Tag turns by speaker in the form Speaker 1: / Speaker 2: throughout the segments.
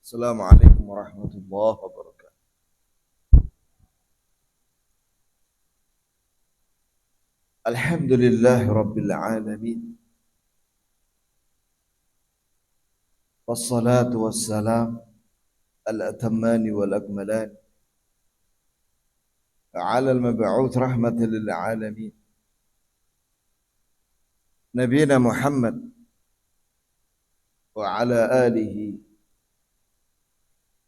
Speaker 1: Assalamualaikum warahmatullahi wabarakatuh. Alhamdulillahi rabbil alamin. Wassalatu wassalam al-atammani wal akmalan ala al-mab'uth rahmatan lil alamin. Nabiyina Muhammad wa ala alihi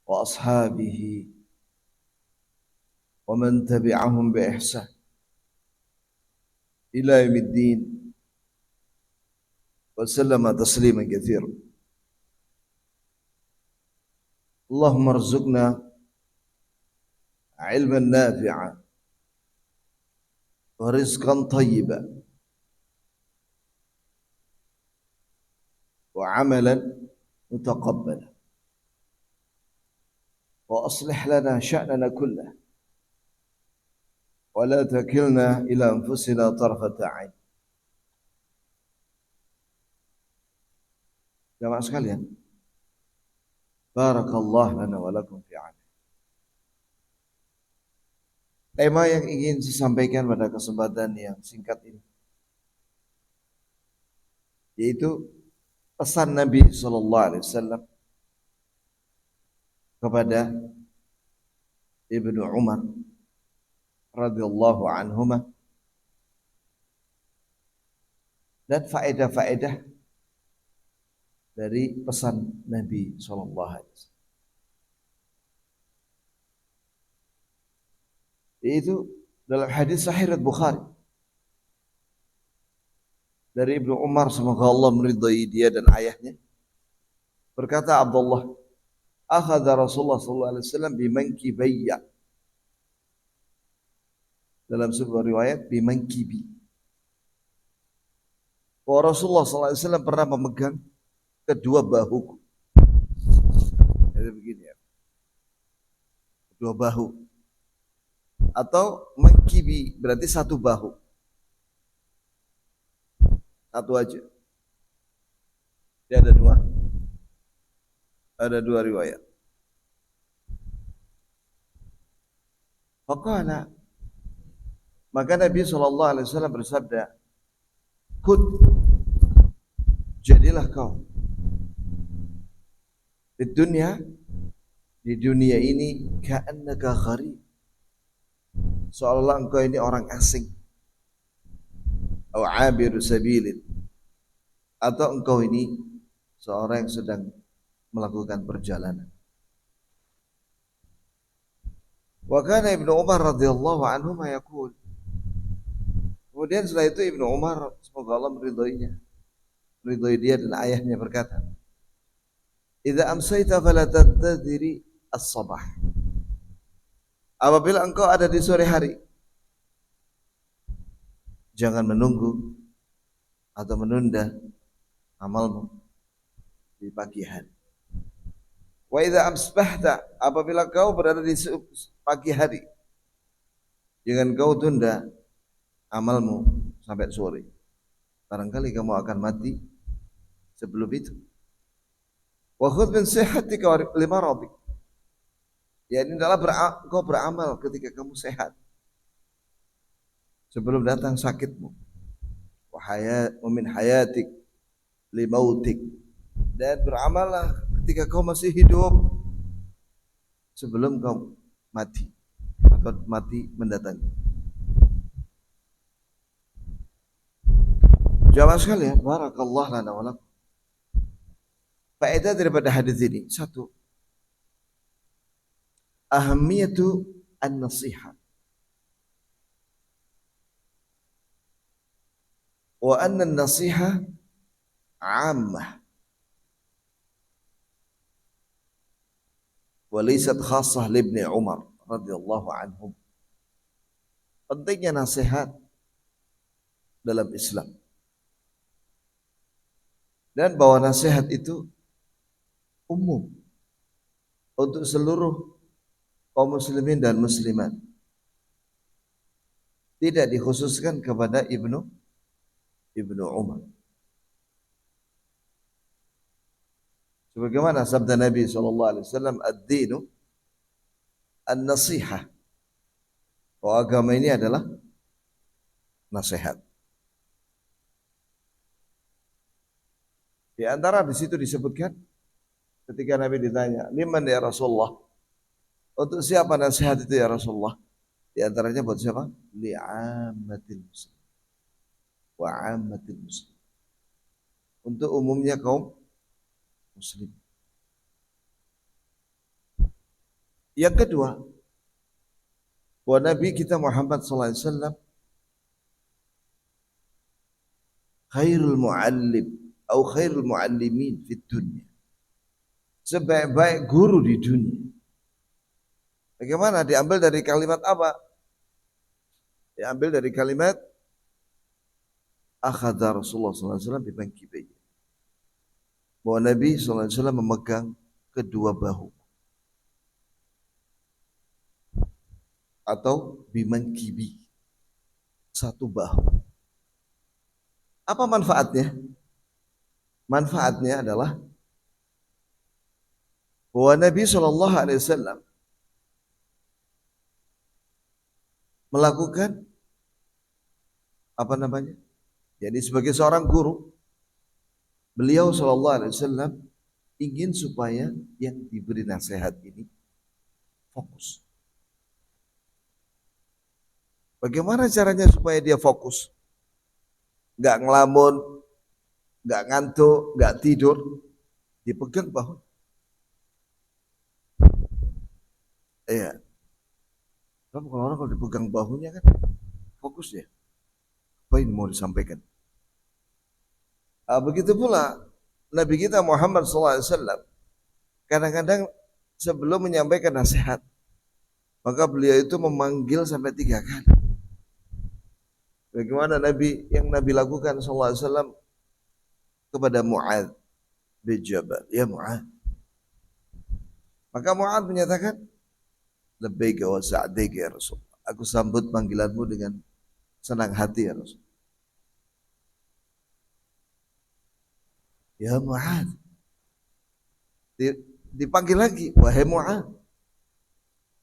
Speaker 1: wa ashabihi wa man tabi'ahum bi ihsan ila yaumiddin wa sallama tasliman katsiran. Allahumma arzuqna ilman nafi'an wa rizqan tayyiban wa amalan mutaqabbalan wa aslih lana sya'nana kullah wa la takilna ila anfusina tarfata 'ain. Jamaah sekalian, barakallahu lana wa lakum fi 'ain. Tema yang ingin saya sampaikan pada kesempatan yang singkat ini yaitu pesan Nabi sallallahu alaihi wasallam kepada Ibnu Umar radhiyallahu anhuma dan faedah-faedah dari pesan Nabi sallallahu alaihi wasallam. Yaitu dalam hadis sahih Bukhari dari Ibnu Umar, semoga Allah meridai dia dan ayahnya, berkata Abdullah, akhadha Rasulullah sallallahu alaihi wasallam bimankibayya, dalam sebuah riwayat bimankibi, bahwa Rasulullah sallallahu alaihi wasallam pernah memegang kedua bahuku. Jadi begini ya, kedua bahu, atau mengkibi berarti satu bahu, satu aja. Dia ada dua riwayat. Faqala, maka Nabi sallallahu alaihi wasallam bersabda, "Kun, jadilah kau di dunia ini ka'annaka gharib, seolah engkau ini orang asing, atau abiru sabilin, atau engkau ini seorang yang sedang melakukan perjalanan." Wa kana Ibnu Umar radhiyallahu anhu yaqul, kemudian setelah itu Ibnu Umar, semoga Allah meridai dia dan ayahnya, berkata, "Idza amsayta fala tantadhiri as-sabah." Apabila engkau ada di sore hari, jangan menunggu atau menunda amalmu di pagi hari. Wa idza amsbahta, apabila kau berada di pagi hari, jangan kau tunda amalmu sampai sore. Barangkali kamu akan mati sebelum itu. Wa khudh min sihhatika li maradik, ya ini adalah kau beramal ketika kamu sehat, sebelum datang sakitmu. Wa min hayatik li mautik, dan beramallah ketika kau masih hidup sebelum kau mati atau mati mendatangi. Jamaah sekalian, barakallahu lana wa lakum. Faedah daripada hadis ini, satu, ahamiyatu an-nasihat, wa anna an-nasiha 'ammah wa laysat khassah li Ibnu Umar radhiyallahu anhum. Pentingnya nasihat dalam Islam, dan bahwa nasihat itu umum untuk seluruh kaum muslimin dan muslimat, tidak dikhususkan kepada Ibnu Umar. Sebagaimana sabda Nabi SAW, ad-dinu an-nasihah. Bahwa agama ini adalah nasihat. Di antara di situ disebutkan ketika Nabi ditanya, "Liman ya Rasulullah?" Untuk siapa nasihat itu ya Rasulullah? Di antaranya buat siapa? Li'ammatil muslim wa 'ammatil muslim. Untuk umumnya kaum muslim. Yang kedua, bahwa Nabi kita Muhammad SAW khairul mu'allim atau khairul mu'allimin fid dunya. Sebaik-baik guru di dunia. Bagaimana? Diambil dari kalimat apa? Diambil dari kalimat akhadha Rasulullah SAW bimankibayhi. Bahwa Nabi SAW memegang kedua bahu. Atau bimankibi, satu bahu. Apa manfaatnya? Manfaatnya adalah bahwa Nabi SAW melakukan apa namanya? Jadi sebagai seorang guru, beliau SAW ingin supaya yang diberi nasihat ini fokus. Bagaimana caranya supaya dia fokus? Gak ngelamun, gak ngantuk, gak tidur, dipegang bahu. Iya. Kalau orang kalau dipegang bahunya kan fokus ya. Apa ini mau disampaikan? Begitu pula Nabi kita Muhammad SAW kadang-kadang sebelum menyampaikan nasihat, maka beliau itu memanggil sampai 3 kali. Bagaimana yang Nabi lakukan SAW kepada Mu'adz bin Jabal. Ya Mu'adz. Maka Mu'adz menyatakan, labbaika wa sa'daika ya Rasul. Aku sambut panggilanmu dengan senang hati ya Rasul. Ya Mu'adz. Dipanggil lagi, wahai Mu'adz.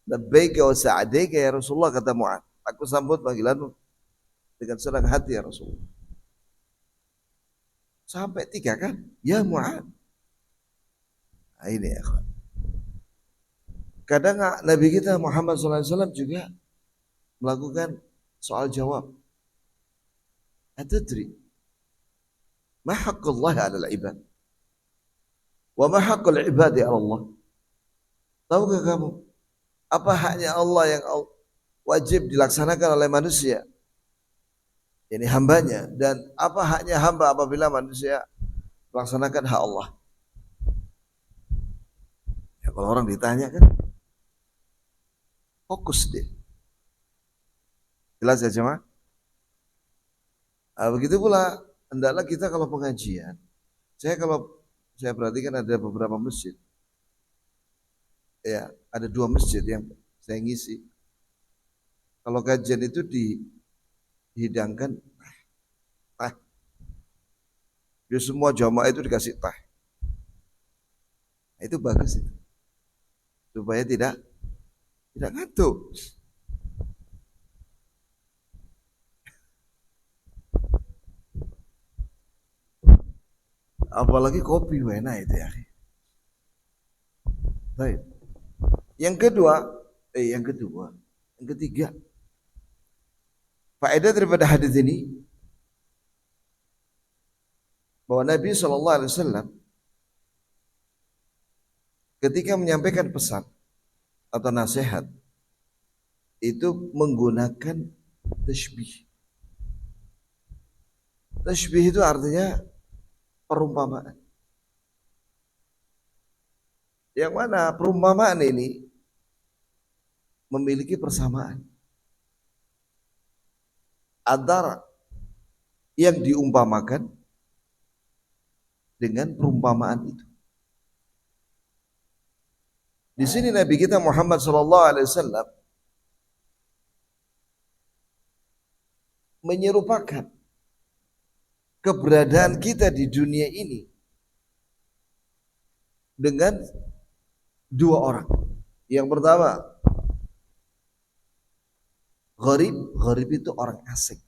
Speaker 1: Labbaika wa sa'daika ya Rasulullah, kata Mu'adz. Aku sambut panggilanmu dengan senang hati ya Rasulullah. Sampai 3 kan? Ya Mu'adz. Nah, ini ya kawan. Kadang Nabi kita Muhammad SAW juga melakukan soal jawab. Atadri ma haqqullah 'alal ibad wa ma haqqul ibadi 'ala Allah? Tahukah kamu apa haknya Allah yang wajib dilaksanakan oleh manusia? Ini hambanya, dan apa haknya hamba apabila manusia melaksanakan hak Allah? Ya, kalau orang ditanya kan fokus dia. Jelas ya jemaah? Begitu pula hendaklah kita kalau pengajian. Kalau saya perhatikan ada beberapa masjid. Ya, ada 2 masjid yang saya ngisi. Kalau kajian itu dihidangkan teh. Di semua jamaah itu dikasih teh. Itu bagus itu. Supaya tidak ngantuk. Apalagi kopi enak itu ya. Baik. Yang ketiga. Faedah daripada hadis ini bahwa Nabi SAW ketika menyampaikan pesan atau nasihat itu menggunakan tashbih. Tashbih itu artinya perumpamaan. Yang mana perumpamaan ini memiliki persamaan antara yang diumpamakan dengan perumpamaan itu. Di sini Nabi kita Muhammad SAW menyerupakan keberadaan kita di dunia ini dengan dua orang. Yang pertama, gharib. Gharib itu orang asing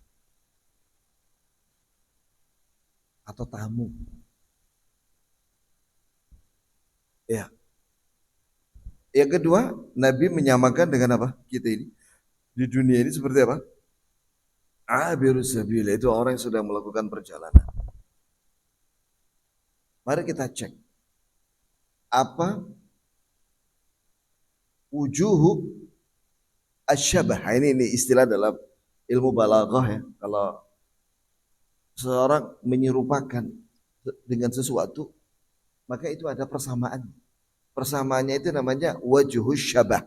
Speaker 1: atau tamu. Ya. Yang kedua, Nabi menyamakan dengan apa? Kita ini di dunia ini seperti apa? Abirus sabil, itu orang yang sudah melakukan perjalanan. Mari kita cek apa wujuhu asyabah. Ini istilah dalam ilmu balaghah ya. Kalau seorang menyerupakan dengan sesuatu, maka itu ada persamaan. Persamaannya itu namanya wajhus syabah.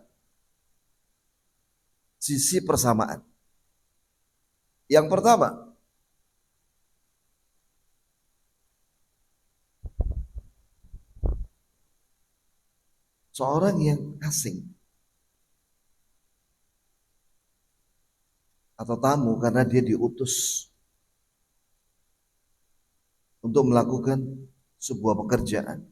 Speaker 1: Sisi persamaan. Yang pertama, seorang yang asing atau tamu karena dia diutus untuk melakukan sebuah pekerjaan.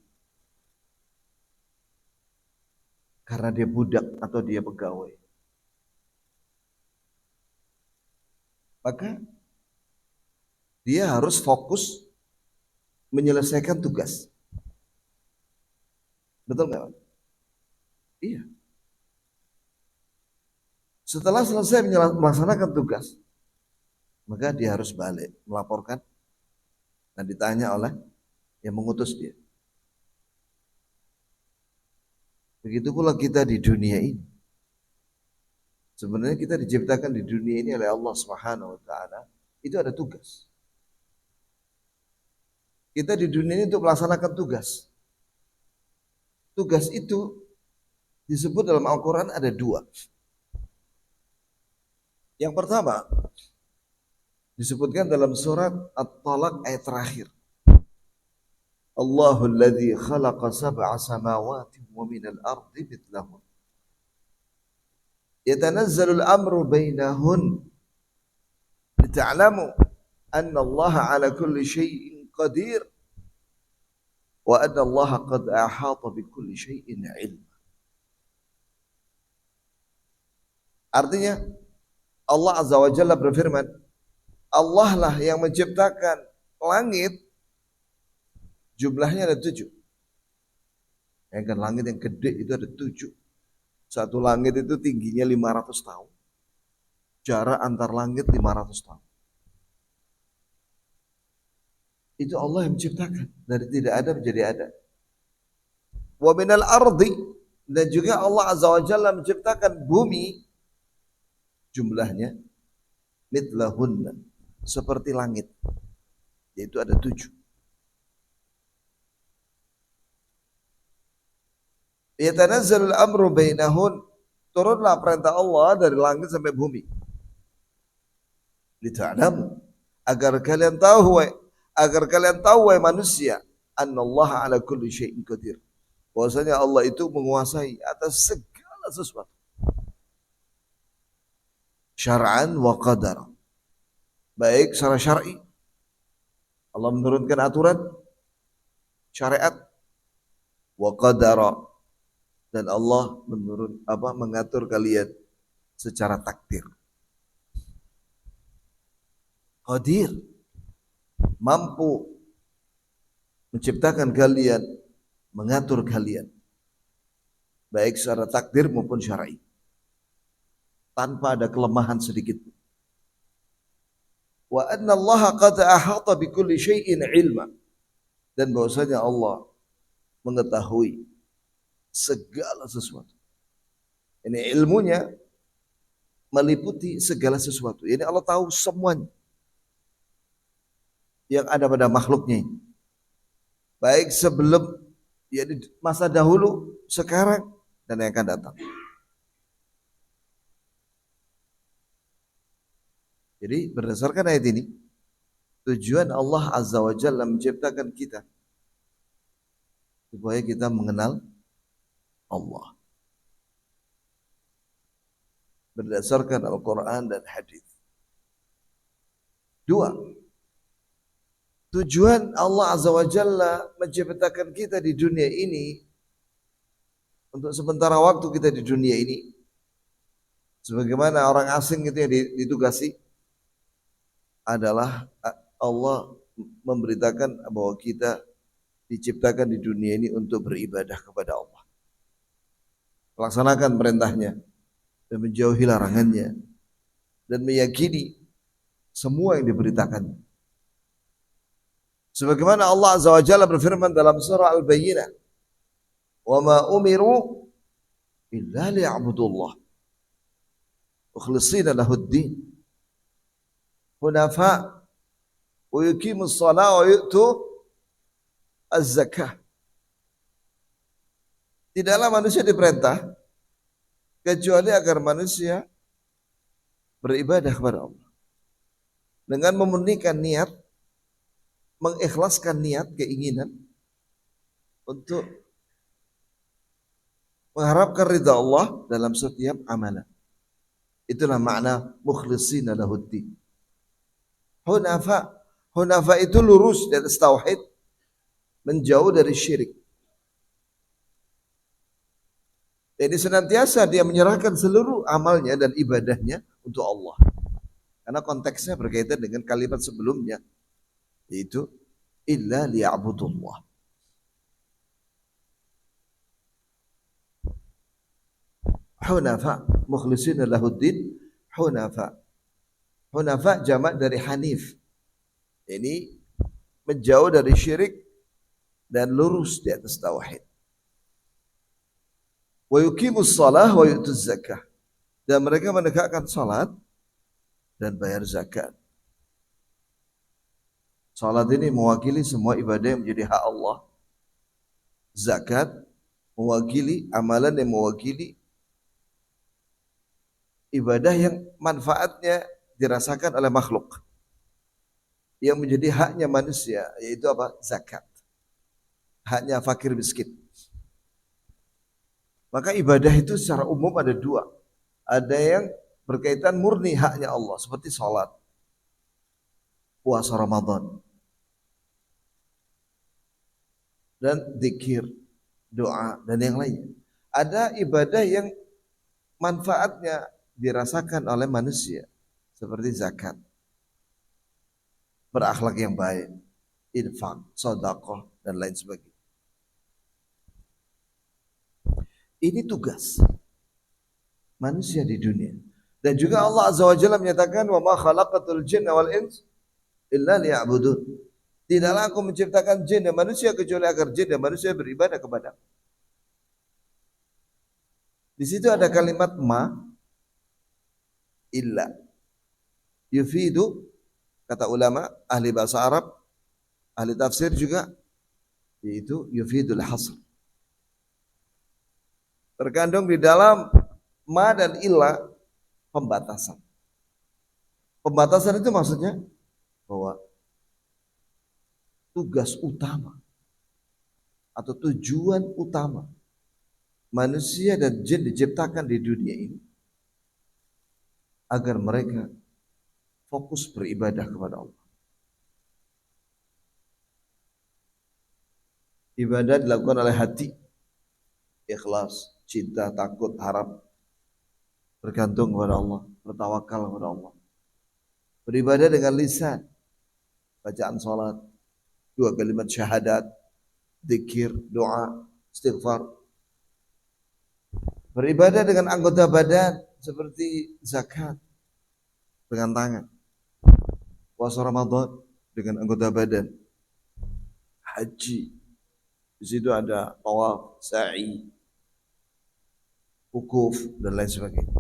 Speaker 1: Karena dia budak atau dia pegawai. Maka dia harus fokus menyelesaikan tugas. Betul nggak? Iya. Setelah selesai melaksanakan tugas, maka dia harus balik melaporkan dan ditanya oleh yang mengutus dia. Begitu pula kita di dunia ini. Sebenarnya kita diciptakan di dunia ini oleh Allah Subhanahu wa taala, itu ada tugas. Kita di dunia ini untuk melaksanakan tugas. Tugas itu disebut dalam Al-Qur'an ada dua. Yang pertama disebutkan dalam surat At-Talaq ayat terakhir. Allahul ladzi khalaqa sab'a samawati wa minal ardi mithlahun. Yatanazzalul amru bainahun lita'lamu anna Allah ala kulli syai'in qadir wa anna Allah qad ahata bi kulli syai'in ilma. Artinya Allah Azza wa Jalla berfirman, Allah lah yang menciptakan langit, jumlahnya ada 7. Yang kan langit yang gede itu ada 7. Satu langit itu tingginya 500 tahun. Jarak antar langit 500 tahun. Itu Allah yang menciptakan. Dari tidak ada menjadi ada. Wa minal ardi. Dan juga Allah Azza wa Jalla menciptakan bumi. Jumlahnya mithlahunna. Seperti langit. Yaitu ada 7. Yatanazzalul amru bainahun, turunlah perintah Allah dari langit sampai bumi. Lita'lamu, agar kalian tahu wahai manusia, annallaha ala kulli syai'in qadir. Bahwasanya Allah itu menguasai atas segala sesuatu. Syar'an wa qadar. Baik secara syar'i, Allah menurunkan aturan syariat, wa qadara, dan Allah mengatur kalian secara takdir. Qadir, mampu menciptakan kalian, mengatur kalian, baik secara takdir maupun syar'i, tanpa ada kelemahan sedikit. Wa anna Allah qad ahata bi kulli syai'in ilma, dan bahwasanya Allah mengetahui segala sesuatu. Ini ilmunya meliputi segala sesuatu. Ini Allah tahu semuanya yang ada pada makhluknya ini. Baik sebelum, ya di masa dahulu, sekarang, dan yang akan datang. Jadi berdasarkan ayat ini, tujuan Allah Azza wa Jalla menciptakan kita supaya kita mengenal Allah berdasarkan Al-Quran dan hadis. 2, tujuan Allah Azza wa Jalla menciptakan kita di dunia ini untuk sementara waktu kita di dunia ini, sebagaimana orang asing itu yang ditugasi, adalah Allah memberitakan bahwa kita diciptakan di dunia ini untuk beribadah kepada Allah, melaksanakan perintahnya dan menjauhi larangannya, dan meyakini semua yang diberitakannya. Sebagaimana Allah Azza wa Jalla berfirman dalam surah Al-Bayyinah, "Wa ma umiru illa liya'budullah mukhlishina lahud-din hunafa wa yuqimus shalah wa yu'tu az-zakah." Tidaklah manusia diperintah kecuali agar manusia beribadah kepada Allah dengan memurnikan niat, mengikhlaskan niat, keinginan untuk mengharapkan ridha Allah dalam setiap amalan. Itulah makna mukhlishina lahuddin. Hunafa, hunafa itu lurus dari tauhid, menjauh dari syirik. Jadi senantiasa dia menyerahkan seluruh amalnya dan ibadahnya untuk Allah. Karena konteksnya berkaitan dengan kalimat sebelumnya, yaitu illa liya'budullah. Hunafa mukhlishina lahuddin. Hunafa, hunafa jamak dari hanif, ini menjauh dari syirik dan lurus di atas tauhid. Wa yuqimus shalah wa yu'tuz zakah, dan mereka menegakkan salat dan bayar zakat. Salat ini mewakili semua ibadah yang menjadi hak Allah. Zakat mewakili amalan yang mewakili ibadah yang manfaatnya dirasakan oleh makhluk, yang menjadi haknya manusia, yaitu apa? Zakat. Haknya fakir miskin. Maka ibadah itu secara umum ada dua. Ada yang berkaitan murni haknya Allah, seperti salat, puasa Ramadan, dan zikir, doa, dan yang lainnya. Ada ibadah yang manfaatnya dirasakan oleh manusia, seperti zakat, berakhlak yang baik, infak, sedekah, dan lain sebagainya. Ini tugas manusia di dunia. Dan juga Allah Azza wa Jalla menyatakan, "Wa ma khalaqatul jinna wal ins illa liya'budun." Tidaklah aku menciptakan jin dan manusia kecuali agar jin dan manusia beribadah kepada. Di situ ada kalimat ma, illa, yufidu, kata ulama ahli bahasa Arab, ahli tafsir juga, yaitu yufidul hasr. Terkandung di dalam ma dan illa pembatasan. Pembatasan itu maksudnya bahwa tugas utama atau tujuan utama manusia dan jin diciptakan di dunia ini agar mereka fokus beribadah kepada Allah. Ibadah dilakukan oleh hati, ikhlas, cinta, takut, harap, bergantung kepada Allah, bertawakal kepada Allah. Beribadah dengan lisan, bacaan salat, 2 kalimat syahadat, zikir, doa, istighfar. Beribadah dengan anggota badan seperti zakat dengan tangan, puasa Ramadan dengan anggota badan, haji, di situ ada tawaf, sa'i, wukuf, dan lain sebagainya.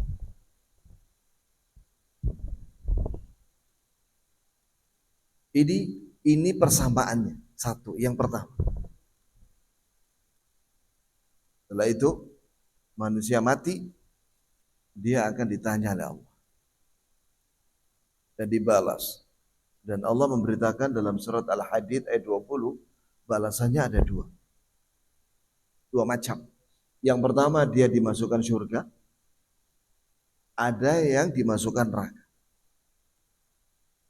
Speaker 1: Ini persamaannya. Satu, yang pertama. Setelah itu manusia mati, dia akan ditanya oleh Allah dan dibalas. Dan Allah memberitakan dalam surat Al-Hadid ayat 20, balasannya ada dua macam. Yang pertama, dia dimasukkan surga, ada yang dimasukkan neraka.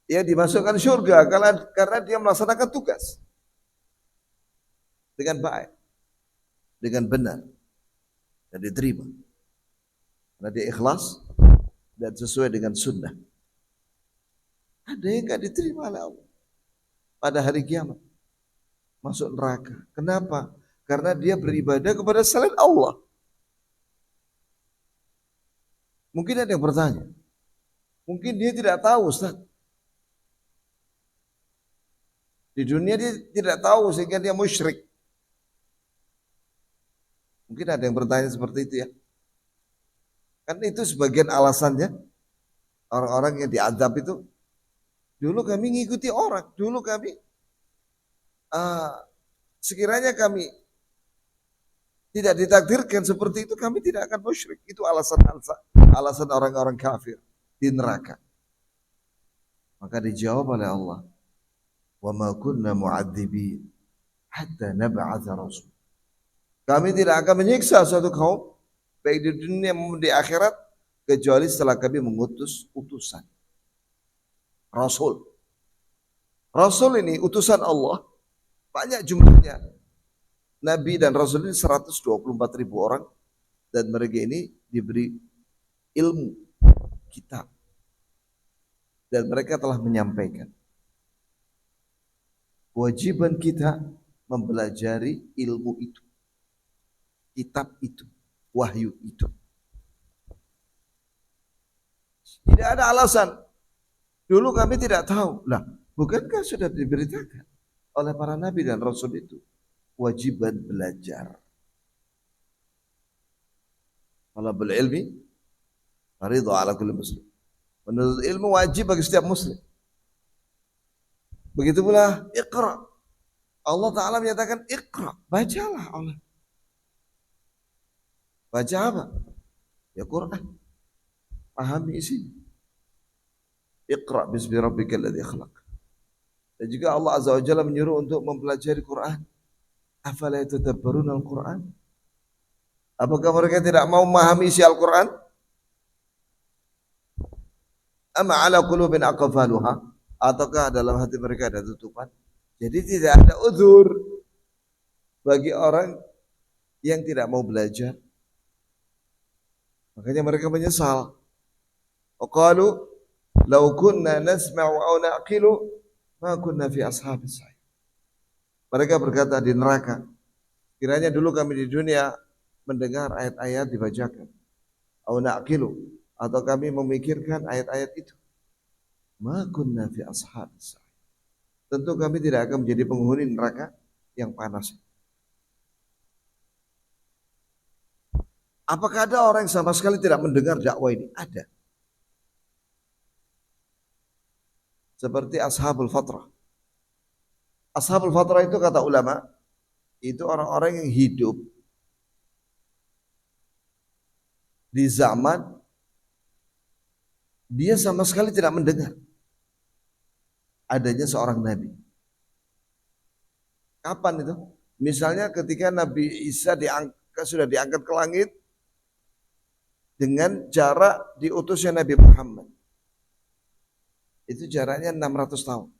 Speaker 1: Ia dimasukkan surga karena dia melaksanakan tugas dengan baik, dengan benar, dan diterima. Karena dia ikhlas dan sesuai dengan sunnah. Ada yang nggak diterima oleh Allah pada hari kiamat, masuk neraka. Kenapa? Karena dia beribadah kepada selain Allah. Mungkin ada yang bertanya, mungkin dia tidak tahu, Ustaz. Di dunia dia tidak tahu sehingga dia musyrik. Mungkin ada yang bertanya seperti itu ya. Kan itu sebagian alasannya orang-orang yang diazab itu. Dulu kami ngikuti orang, dulu kami sekiranya kami tidak ditakdirkan seperti itu, kami tidak akan musyrik. Itu alasan orang-orang kafir di neraka. Maka dijawab oleh Allah, wa ma kunna mu'adzibin hatta nab'atha rasul. Kami tidak akan menyiksa suatu kaum baik di dunia maupun di akhirat kecuali setelah kami mengutus utusan rasul. Rasul ini utusan Allah, banyak jumlahnya. Nabi dan rasul ini 124.000 orang, dan mereka ini diberi ilmu kitab dan mereka telah menyampaikan. Kewajiban kita mempelajari ilmu itu, kitab itu, wahyu itu. Tidak ada alasan. Dulu kami tidak tahu. Lah, bukankah sudah diberitakan oleh para nabi dan rasul itu? Kewajiban belajar. Talabul ilmi fardhu ala kulli muslim. Menuntut ilmu wajib bagi setiap muslim. Begitu pula Iqra. Allah Ta'ala menyatakan Iqra, bacalah Allah. Baca apa? Ya Quran. Pahami isinya. Iqra bismi rabbikal ladzi khalaq. Dan juga Allah Azza wa Jalla menyuruh untuk mempelajari Quran. Afala yatadabbaruna al-Quran? Apakah mereka tidak mau memahami isi Al-Quran? Ama ala qulubin aqfaluha? Ataukah dalam hati mereka ada tutupan? Jadi tidak ada uzur bagi orang yang tidak mau belajar. Makanya mereka menyesal. Qalu law kunna nasma'u aw na'qilu ma kunna fi ashabis sa'ir. Mereka berkata di neraka, kiranya dulu kami di dunia mendengar ayat-ayat dibacakan, aw na'qilu, atau kami memikirkan ayat-ayat itu. Ma kunna fi ashabis sa'ir. Tentu kami tidak akan menjadi penghuni neraka yang panas. Apakah ada orang yang sama sekali tidak mendengar dakwah ini? Ada. Seperti ashabul fatrah. Ashabul fatrah itu kata ulama, itu orang-orang yang hidup di zaman dia sama sekali tidak mendengar adanya seorang nabi. Kapan itu? Misalnya ketika Nabi Isa sudah diangkat ke langit dengan jarak diutusnya Nabi Muhammad. Itu jaraknya 600 tahun.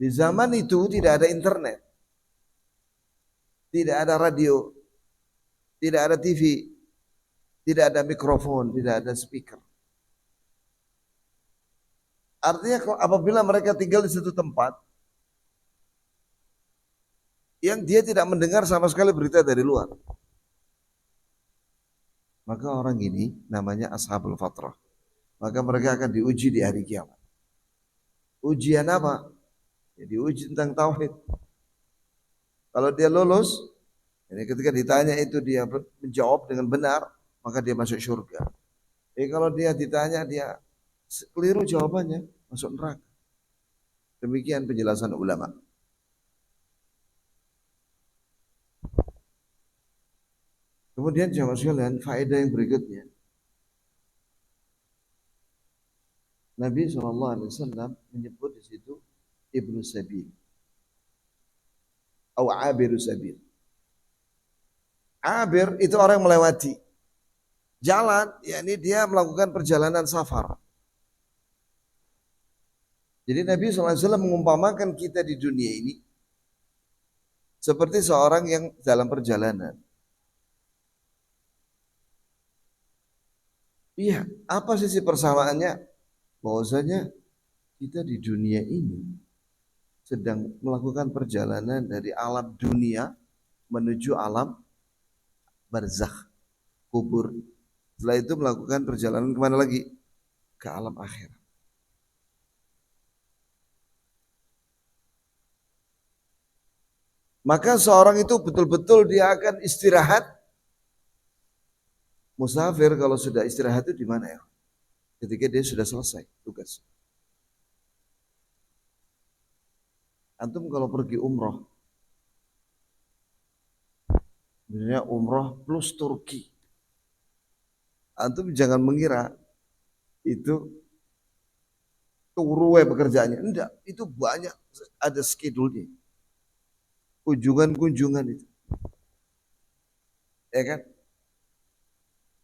Speaker 1: Di zaman itu tidak ada internet, tidak ada radio, tidak ada TV, tidak ada mikrofon, tidak ada speaker. Artinya apabila mereka tinggal di satu tempat yang dia tidak mendengar sama sekali berita dari luar, maka orang ini namanya ashabul fatrah. Maka mereka akan diuji di hari kiamat. Ujian apa? Ya, diuji tentang tauhid. Kalau dia lulus, ini ketika ditanya itu dia menjawab dengan benar, maka dia masuk surga. Kalau dia ditanya dia keliru jawabannya, masuk neraka. Demikian penjelasan ulama. Kemudian jamaah sekalian, faedah yang berikutnya. Nabi SAW menyebut di situ Ibnu Sabil atau Abiru Sabil. Abir itu orang yang melewati jalan, yakni dia melakukan perjalanan safar. Jadi Nabi SAW mengumpamakan kita di dunia ini seperti seorang yang dalam perjalanan. Iya, apa sisi persamaannya? Bahwasanya kita di dunia ini sedang melakukan perjalanan dari alam dunia menuju alam barzakh, kubur. Setelah itu melakukan perjalanan kemana lagi? Ke alam akhirat. Maka seorang itu betul-betul dia akan istirahat. Musafir kalau sudah istirahat itu di mana ya? Ketika dia sudah selesai tugas. Antum kalau pergi umroh, misalnya umroh plus Turki, antum jangan mengira itu turuwe pekerjaannya. Enggak, itu banyak, ada schedule-nya. Kunjungan-kunjungan itu. Ya kan?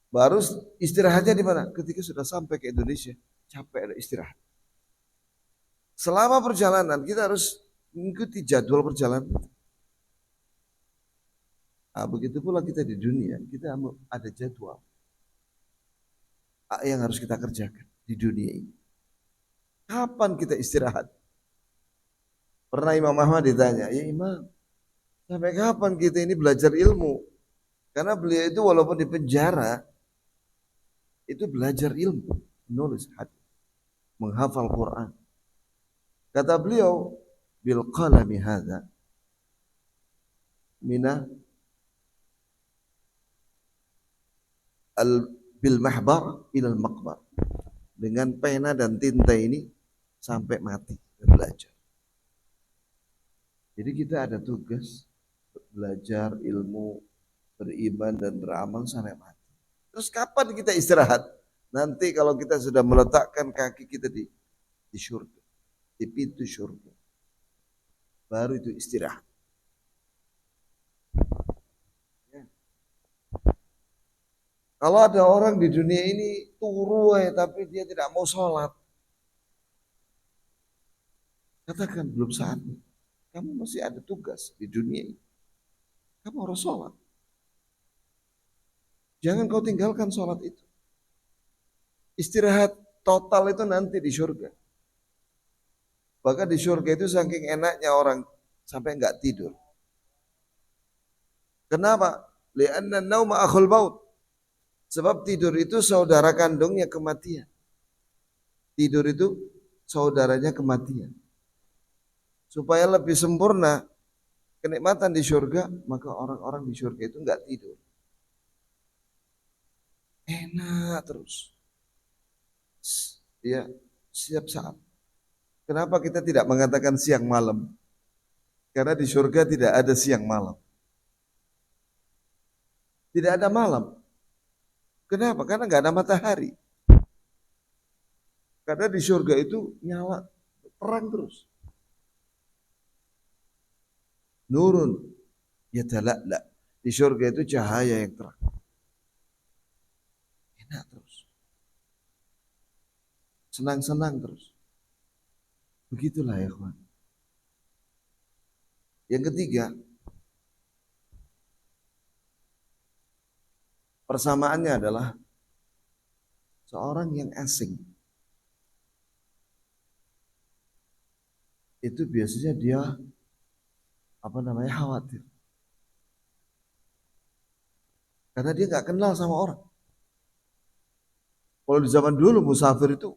Speaker 1: Baru istirahatnya di mana? Ketika sudah sampai ke Indonesia, capek ada istirahat. Selama perjalanan kita harus mengikuti jadwal perjalanan. Nah, begitu pula kita di dunia, kita ada jadwal yang harus kita kerjakan di dunia ini. Kapan kita istirahat? Pernah Imam Ahmad ditanya, ya Imam, sampai kapan kita ini belajar ilmu? Karena beliau itu walaupun di penjara, itu belajar ilmu, menulis hadis, menghafal Quran. Kata beliau, bil qalami hadza mina bil mahbar ilal maqbar. Dengan pena dan tinta ini sampai mati belajar. Jadi kita ada tugas belajar ilmu, beriman dan beramal sampai mati. Terus kapan kita istirahat? Nanti kalau kita sudah meletakkan kaki kita di surga, di pintu surga, baru itu istirahat. Ya. Kalau ada orang di dunia ini turu tapi dia tidak mau sholat, katakan belum saatnya. Kamu masih ada tugas di dunia ini. Kamu harus sholat. Jangan kau tinggalkan sholat itu. Istirahat total itu nanti di surga. Bahkan di surga itu saking enaknya orang sampai enggak tidur. Kenapa? Li'anna nauma akhul maut. Sebab tidur itu saudara kandungnya kematian. Tidur itu saudaranya kematian. Supaya lebih sempurna kenikmatan di surga, maka orang-orang di surga itu enggak tidur. Enak terus. Ya, setiap saat. Kenapa kita tidak mengatakan siang malam? Karena di surga tidak ada siang malam. Tidak ada malam. Kenapa? Karena enggak ada matahari. Karena di surga itu nyala, terang terus. Nurun yatala'la. Di surga itu cahaya yang terang. Enak terus. Senang-senang terus. Begitulah ya kawan. Yang ketiga, persamaannya adalah seorang yang asing. Itu biasanya dia khawatir. Karena dia nggak kenal sama orang. Kalau di zaman dulu musafir itu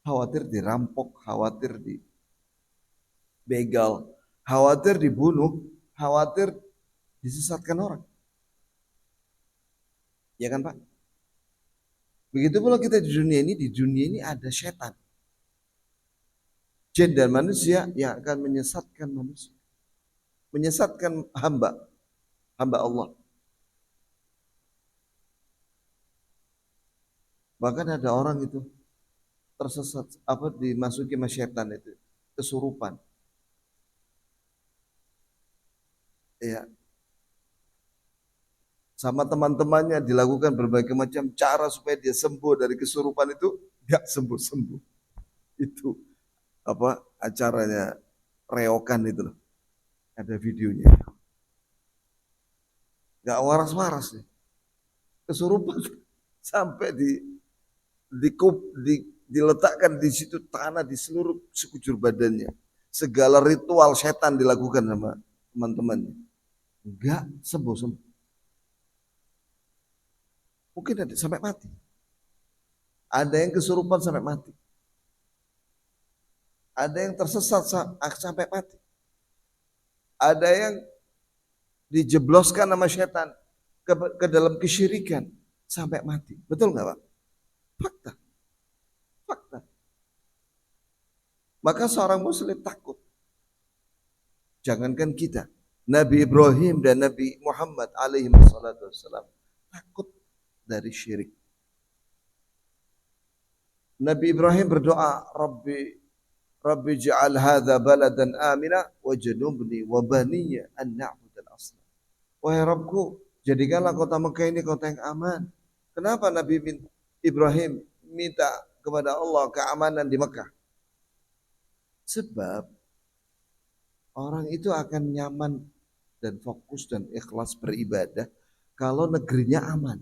Speaker 1: khawatir dirampok, khawatir dibegal, khawatir dibunuh, khawatir disesatkan orang. Ya kan Pak? Begitu pula kita di dunia ini ada setan. Jin dan manusia yang akan menyesatkan manusia. Menyesatkan hamba Allah. Bahkan ada orang itu tersesat, dimasuki sama setan itu, kesurupan. Ya. Sama teman-temannya dilakukan berbagai macam cara supaya dia sembuh dari kesurupan itu, dia sembuh-sembuh. Itu apa acaranya reokan itu loh. Ada videonya. Gak waras-waras nih. Kesurupan sampai diletakkan di situ tanah di seluruh sekujur badannya. Segala ritual setan dilakukan sama teman-temannya. Enggak sembuh. Mungkin ada sampai mati. Ada yang kesurupan sampai mati. Ada yang tersesat sampai mati. Ada yang dijebloskan sama setan ke dalam kesyirikan sampai mati. Betul nggak Pak? Fakta. Fakta. Maka seorang muslim takut. Jangankan kita. Nabi Ibrahim dan Nabi Muhammad alaihi wassalam takut dari syirik. Nabi Ibrahim berdoa, Rabbi ja'al hadha baladan amina wajnubni wa baniya an na'budal asnam. Wahai Rabbku, jadikanlah kota Mekah ini kota yang aman. Kenapa Nabi Ibrahim minta kepada Allah keamanan di Mekah? Sebab orang itu akan nyaman dan fokus dan ikhlas beribadah kalau negerinya aman.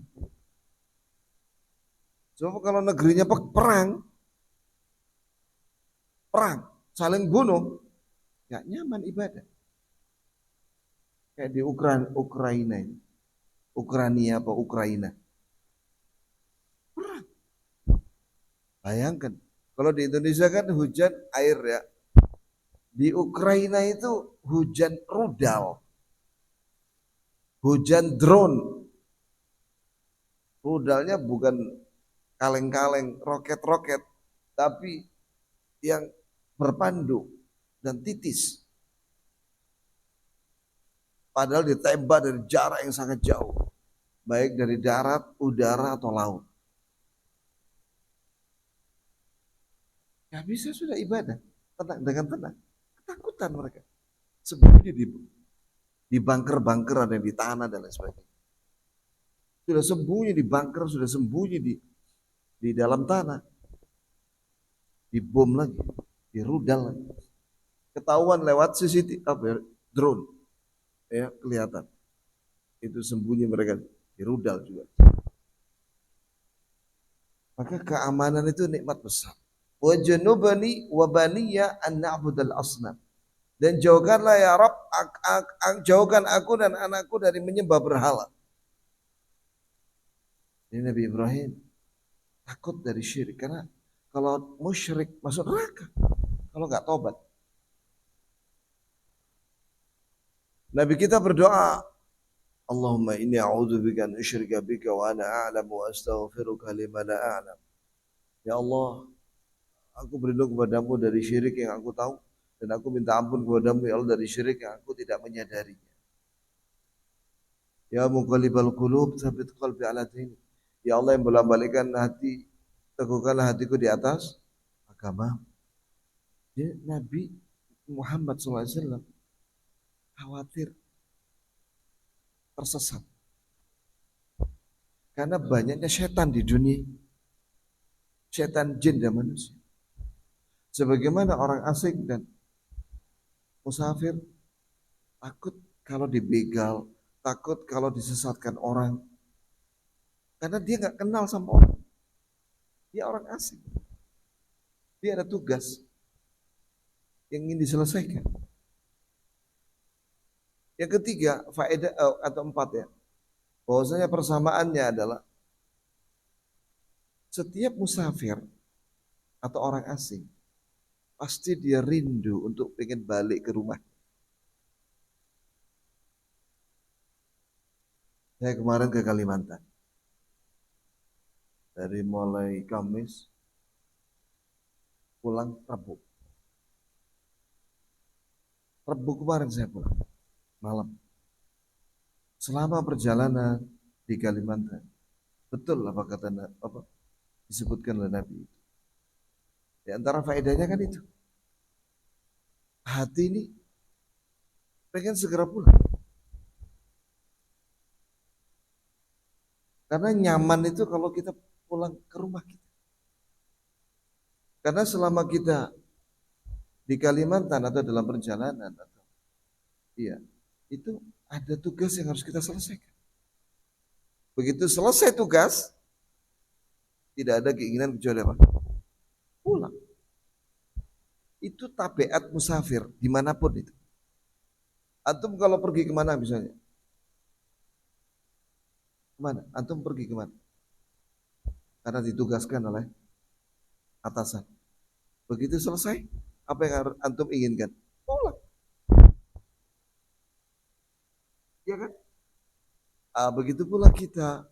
Speaker 1: Coba kalau negerinya perang, saling bunuh, gak nyaman ibadah. Kayak di Ukraina ini. Ukraina. Perang. Bayangkan, kalau di Indonesia kan hujan air ya. Di Ukraina itu hujan rudal. Hujan drone. Rudalnya bukan kaleng-kaleng, roket-roket, tapi yang berpandu dan titis. Padahal ditembak dari jarak yang sangat jauh. Baik dari darat, udara, atau laut. Gak bisa sudah ibadah. Dengan tenang. Ketakutan mereka. Sembunyi di bunker-bunker ada yang di tanah dan lain sebagainya. Sudah sembunyi di bunker, sudah sembunyi di dalam tanah. Dibom lagi, dirudal lagi. Ketahuan lewat CCTV, drone. Ya, kelihatan. Itu sembunyi mereka, dirudal juga. Maka keamanan itu nikmat besar. Wa janubani wa baniya an na'budal asnam. Dan jauhkanlah ya Rabb, jauhkan aku dan anakku dari menyembah berhala. Ini Nabi Ibrahim takut dari syirik karena kalau musyrik masuk neraka kalau nggak tobat. Nabi kita berdoa, Allahumma inni a'udzubika an usyrika bika wa ana a'lamu wa astaghfiruka lima la a'lam. Ya Allah, aku berlindung kepadamu dari syirik yang aku tahu dan aku minta ampun kepadamu ya Allah dari syirik yang aku tidak menyadarinya. Ya muqallibal qulub tsabbit qalbi ala dini. Ya Allah yang bolak-balikkan hati, teguhkanlah hatiku di atas agama. Ya, Nabi Muhammad SAW khawatir tersesat. Karena banyaknya setan di dunia. Setan jin dan manusia. Sebagaimana orang asing dan musafir takut kalau dibegal, takut kalau disesatkan orang. Karena dia nggak kenal sama orang. Dia orang asing. Dia ada tugas yang ingin diselesaikan. Yang ketiga, faedah atau empat ya. Bahwasanya persamaannya adalah setiap musafir atau orang asing pasti dia rindu untuk pengen balik ke rumah. Saya kemarin ke Kalimantan. Dari mulai Kamis pulang Rabu. Rabu kemarin saya pulang malam. Selama perjalanan di Kalimantan, betul apa kata apa disebutkan oleh Nabi itu. Di antara faedahnya kan itu. Hati ini pengen segera pulang. Karena nyaman itu kalau kita pulang ke rumah kita. Karena selama kita di Kalimantan atau dalam perjalanan atau iya, itu ada tugas yang harus kita selesaikan. Begitu selesai tugas, tidak ada keinginan kecuali apa? Pulang. Itu tabiat musafir dimanapun itu. Antum kalau pergi kemana misalnya? Kemana? Antum pergi kemana? Karena ditugaskan oleh atasan. Begitu selesai, apa yang harus antum inginkan? Pulang. Ya kan? Begitu pula kita,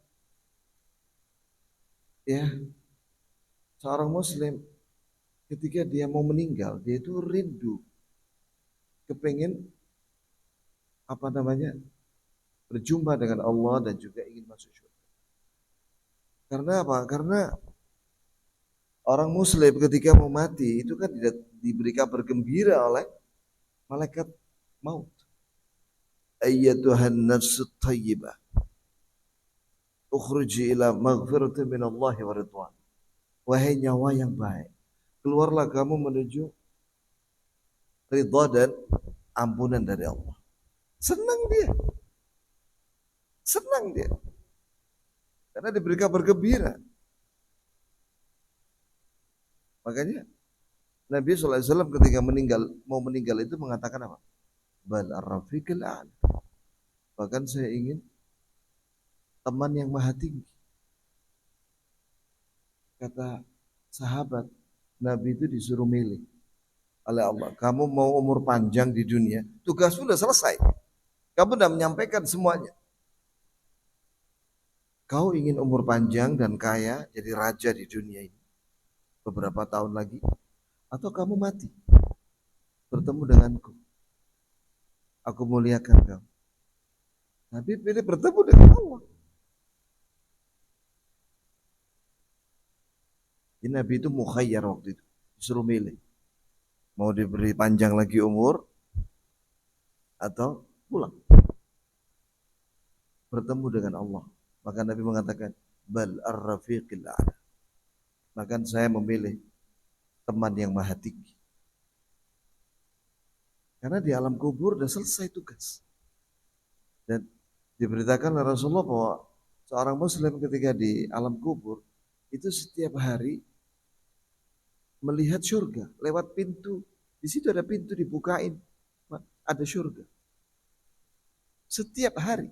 Speaker 1: ya, seorang muslim ketika dia mau meninggal, dia itu rindu, kepengen apa namanya, berjumpa dengan Allah dan juga ingin masuk surga. Karena apa? Karena orang muslim ketika mau mati itu kan tidak diberi kabar gembira oleh malaikat maut. Ayyatuhan nafsut thayyibah ukhruji ila maghfiratin minallahi wa ridwan. Wahai nyawa yang baik, keluarlah kamu menuju ridha dan ampunan dari Allah. Senang dia. Senang dia. Karena diberi kabar gembira. Makanya Nabi SAW ketika mau meninggal itu mengatakan apa? Bal ar-rafiqil a'la. Bahkan saya ingin teman yang maha tinggi. Kata sahabat, Nabi itu disuruh milih oleh Allah. Kamu mau umur panjang di dunia, tugas sudah selesai. Kamu sudah menyampaikan semuanya. Kau ingin umur panjang dan kaya, jadi raja di dunia ini beberapa tahun lagi, atau kamu mati bertemu denganku, aku muliakan kamu. Nabi pilih bertemu dengan Allah. Jadi Nabi itu mukhayyar waktu itu, disuruh milih mau diberi panjang lagi umur atau pulang bertemu dengan Allah. Maka Nabi mengatakan bal ar-rafiqil a'la. Maka saya memilih teman yang maha tinggi. Karena di alam kubur sudah selesai tugas. Dan diberitakan oleh Rasulullah bahwa seorang muslim ketika di alam kubur itu setiap hari melihat surga lewat pintu. Di situ ada pintu dibukain, ada surga. Setiap hari.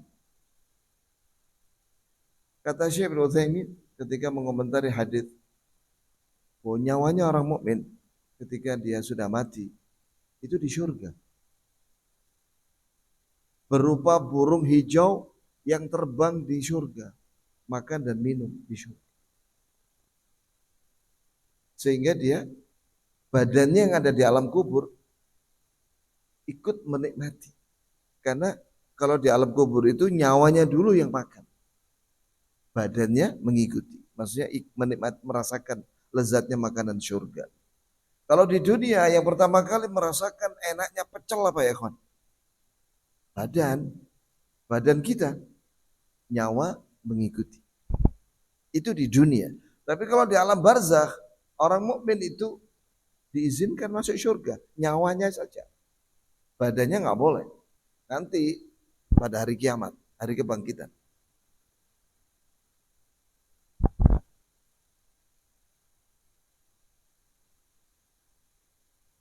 Speaker 1: Kata Syekh Ibnu Utsaimin ketika mengomentari hadis bahwa nyawanya orang mukmin ketika dia sudah mati itu di surga. Berupa burung hijau yang terbang di surga, makan dan minum di surga. Sehingga dia badannya yang ada di alam kubur ikut menikmati. Karena kalau di alam kubur itu nyawanya dulu yang makan. Badannya mengikuti. Maksudnya menikmati, merasakan lezatnya makanan surga. Kalau di dunia yang pertama kali merasakan enaknya pecel apa ya kawan? Badan kita, nyawa mengikuti. Itu di dunia. Tapi kalau di alam barzakh, orang mukmin itu diizinkan masuk surga, nyawanya saja. Badannya nggak boleh. Nanti pada hari kiamat, hari kebangkitan.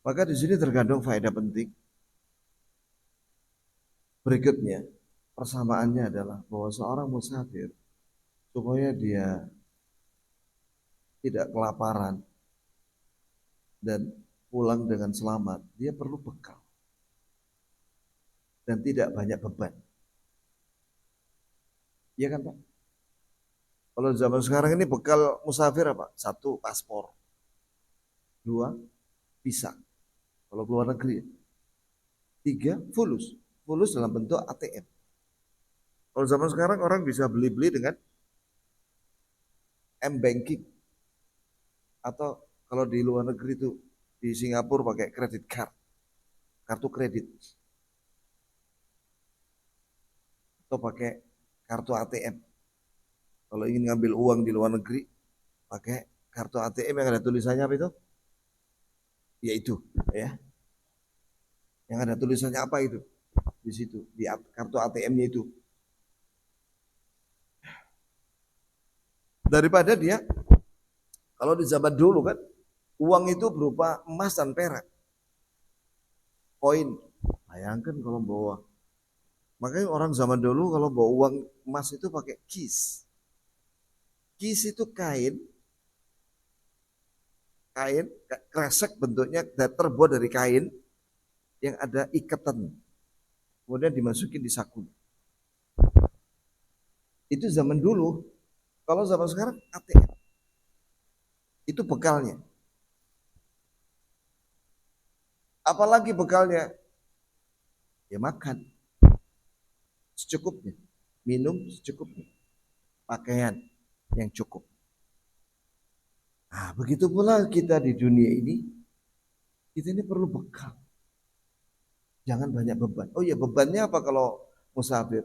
Speaker 1: Maka di sini terkandung faedah penting. Berikutnya, persamaannya adalah bahwa seorang musafir supaya dia tidak kelaparan dan pulang dengan selamat, dia perlu bekal dan tidak banyak beban. Iya kan Pak? Kalau zaman sekarang ini bekal musafir apa? 1, paspor. 2, visa. Kalau keluar negeri. 3, fulus. Fulus dalam bentuk ATM. Kalau zaman sekarang orang bisa beli-beli dengan M-Banking. Atau kalau di luar negeri itu di Singapura pakai kredit card. Kartu kredit. Atau pakai kartu ATM. Kalau ingin ngambil uang di luar negeri, pakai kartu ATM yang ada tulisannya apa itu? yaitu ya, yang ada tulisannya apa itu di situ di kartu ATM-nya itu, daripada dia kalau di zaman dulu kan uang itu berupa emas dan perak, koin. Bayangkan kalau bawa, makanya orang zaman dulu kalau bawa uang emas itu pakai kis. Kis itu kain, kain kresek bentuknya terbuat dari kain yang ada ikatan, kemudian dimasukin di saku. Itu zaman dulu. Kalau zaman sekarang ATM, itu bekalnya. Apalagi bekalnya? Ya makan secukupnya, minum secukupnya, pakaian yang cukup. Nah, begitu pula kita di dunia ini, kita ini perlu bekal. Jangan banyak beban. Oh ya, bebannya apa kalau musafir?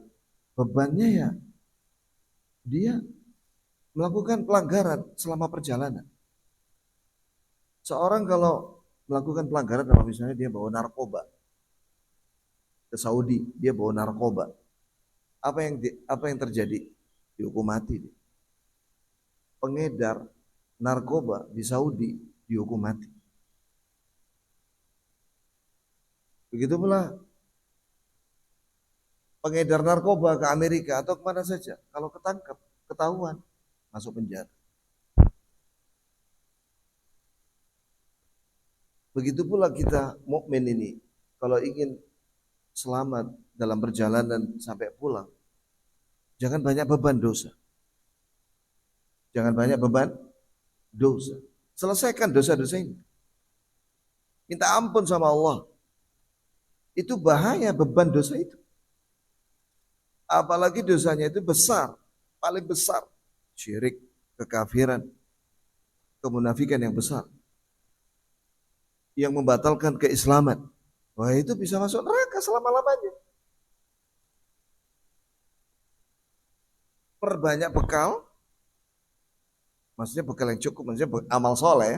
Speaker 1: Bebannya ya dia melakukan pelanggaran selama perjalanan. Seorang kalau melakukan pelanggaran, apa misalnya dia bawa narkoba ke Saudi, dia bawa narkoba. Apa yang terjadi? Dihukum mati. Pengedar narkoba di Saudi dihukum mati. Begitu pula pengedar narkoba ke Amerika atau kemana saja, kalau ketangkap, ketahuan, masuk penjara. Begitu pula kita mukmin ini, kalau ingin selamat dalam perjalanan sampai pulang, jangan banyak beban dosa. Jangan banyak beban dosa. Selesaikan dosa-dosa ini. Minta ampun sama Allah. Itu bahaya beban dosa itu. Apalagi dosanya itu besar, paling besar. Syirik, kekafiran, kemunafikan yang besar. Yang membatalkan keislaman. Wah, itu bisa masuk neraka selama-lamanya. Perbanyak bekal, maksudnya bekal yang cukup, maksudnya amal soleh.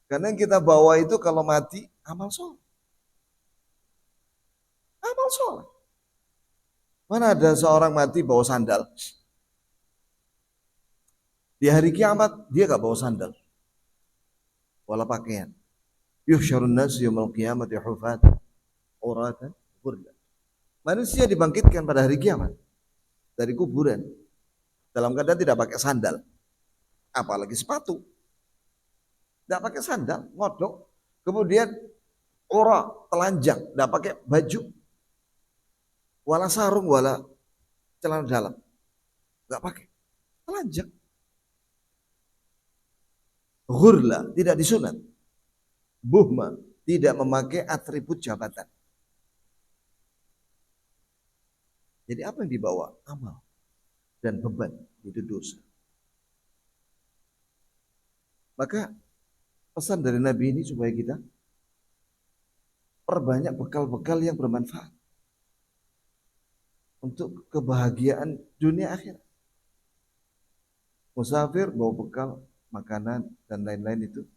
Speaker 1: Karena yang kita bawa itu kalau mati, amal soleh. Amal soleh. Mana ada seorang mati bawa sandal? Di hari kiamat, dia gak bawa sandal. Wala pakaian. Yuhsyarun nas yawmal qiyamati hufatan uratan ghurla. Manusia dibangkitkan pada hari kiamat dari kuburan dalam keadaan tidak pakai sandal, apalagi sepatu. Tidak pakai sandal, ngodok. Kemudian ora telanjang, tidak pakai baju, wala sarung, wala celana dalam, nggak pakai, telanjang. Ghurla, tidak disunat. Buhma, tidak memakai atribut jabatan. Jadi apa yang dibawa? Amal dan beban, itu dosa. Maka pesan dari Nabi ini supaya kita perbanyak bekal-bekal yang bermanfaat untuk kebahagiaan dunia akhirat. Musafir bawa bekal, makanan dan lain-lain itu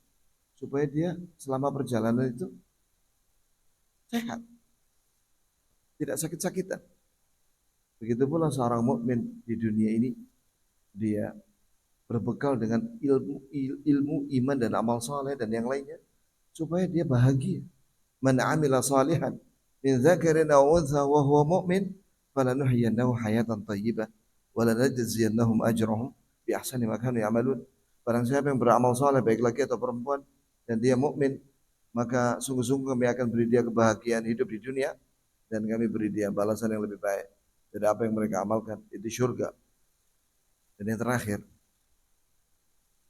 Speaker 1: supaya dia selama perjalanan itu sehat, tidak sakit-sakitan. Begitu pula seorang mukmin di dunia ini, dia berbekal dengan ilmu, iman dan amal saleh dan yang lainnya supaya dia bahagia. Man 'amila salihan min dzakarin aw untha wa huwa mu'min falanuhyiyannahu hayatan thayyibah wa lanajziyannahum ajrahum bi ahsani ma kanu ya'malun. Barang siapa yang beramal saleh baik laki atau perempuan dan dia mukmin, maka sungguh-sungguh kami akan beri dia kebahagiaan hidup di dunia dan kami beri dia balasan yang lebih baik dari apa yang mereka amalkan, itu surga. Dan yang terakhir,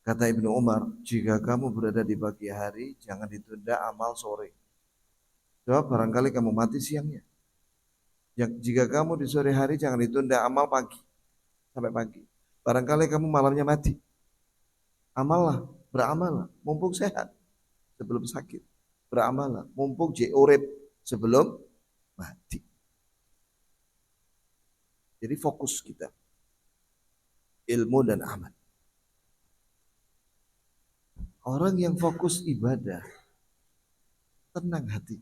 Speaker 1: kata Ibnu Umar, jika kamu berada di pagi hari, jangan ditunda amal sore. Sebab barangkali kamu mati siangnya. Jika kamu di sore hari, jangan ditunda amal pagi sampai pagi. Barangkali kamu malamnya mati. Amallah, beramallah, mumpung sehat sebelum sakit. Beramallah, mumpung urip sebelum mati. Jadi fokus kita, ilmu dan amal. Orang yang fokus ibadah, tenang hati.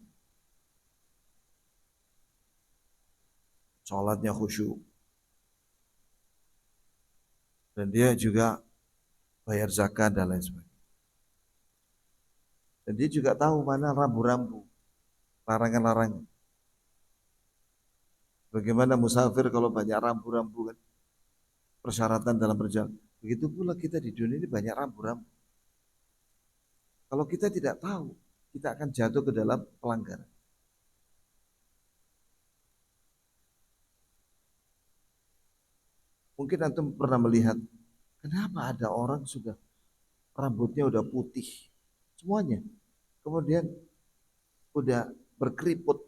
Speaker 1: Sholatnya khusyuk. Dan dia juga bayar zakat dan lain sebagainya. Dan dia juga tahu mana rambu-rambu, larangan-larangan. Bagaimana musafir kalau banyak rambu-rambu kan, persyaratan dalam perjalanan. Begitu pula kita di dunia ini banyak rambu-rambu. Kalau kita tidak tahu, kita akan jatuh ke dalam pelanggaran. Mungkin antum pernah melihat, kenapa ada orang sudah rambutnya udah putih semuanya, kemudian udah berkeriput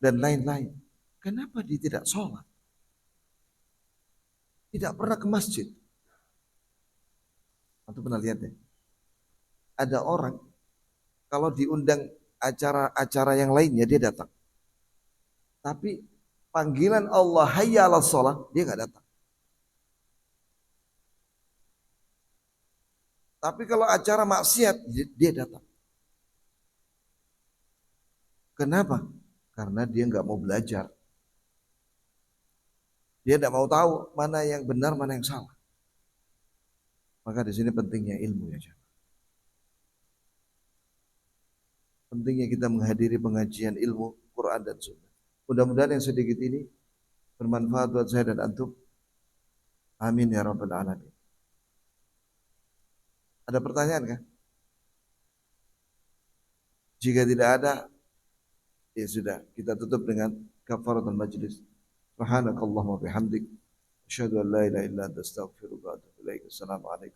Speaker 1: dan lain-lain. Kenapa dia tidak sholat? Tidak pernah ke masjid. Antum pernah lihat ya? Ada orang kalau diundang acara-acara yang lainnya dia datang. Tapi panggilan Allah hayya 'alas shalah dia nggak datang. Tapi kalau acara maksiat dia datang. Kenapa? Karena dia nggak mau belajar. Dia tidak mau tahu mana yang benar, mana yang salah. Maka di sini pentingnya ilmu ya. Pentingnya kita menghadiri pengajian ilmu Quran dan Sunnah. Mudah-mudahan yang sedikit ini bermanfaat buat saya dan antum. Amin ya rabbal alamin. Ada pertanyaan kah? Jika tidak ada, ya sudah, kita tutup dengan kafaratul majlis. Subhanakallahumma bihamdik, asyhadu an la ilaha illa anta astaghfiruka wa atubu ilaik. Assalamualaikum.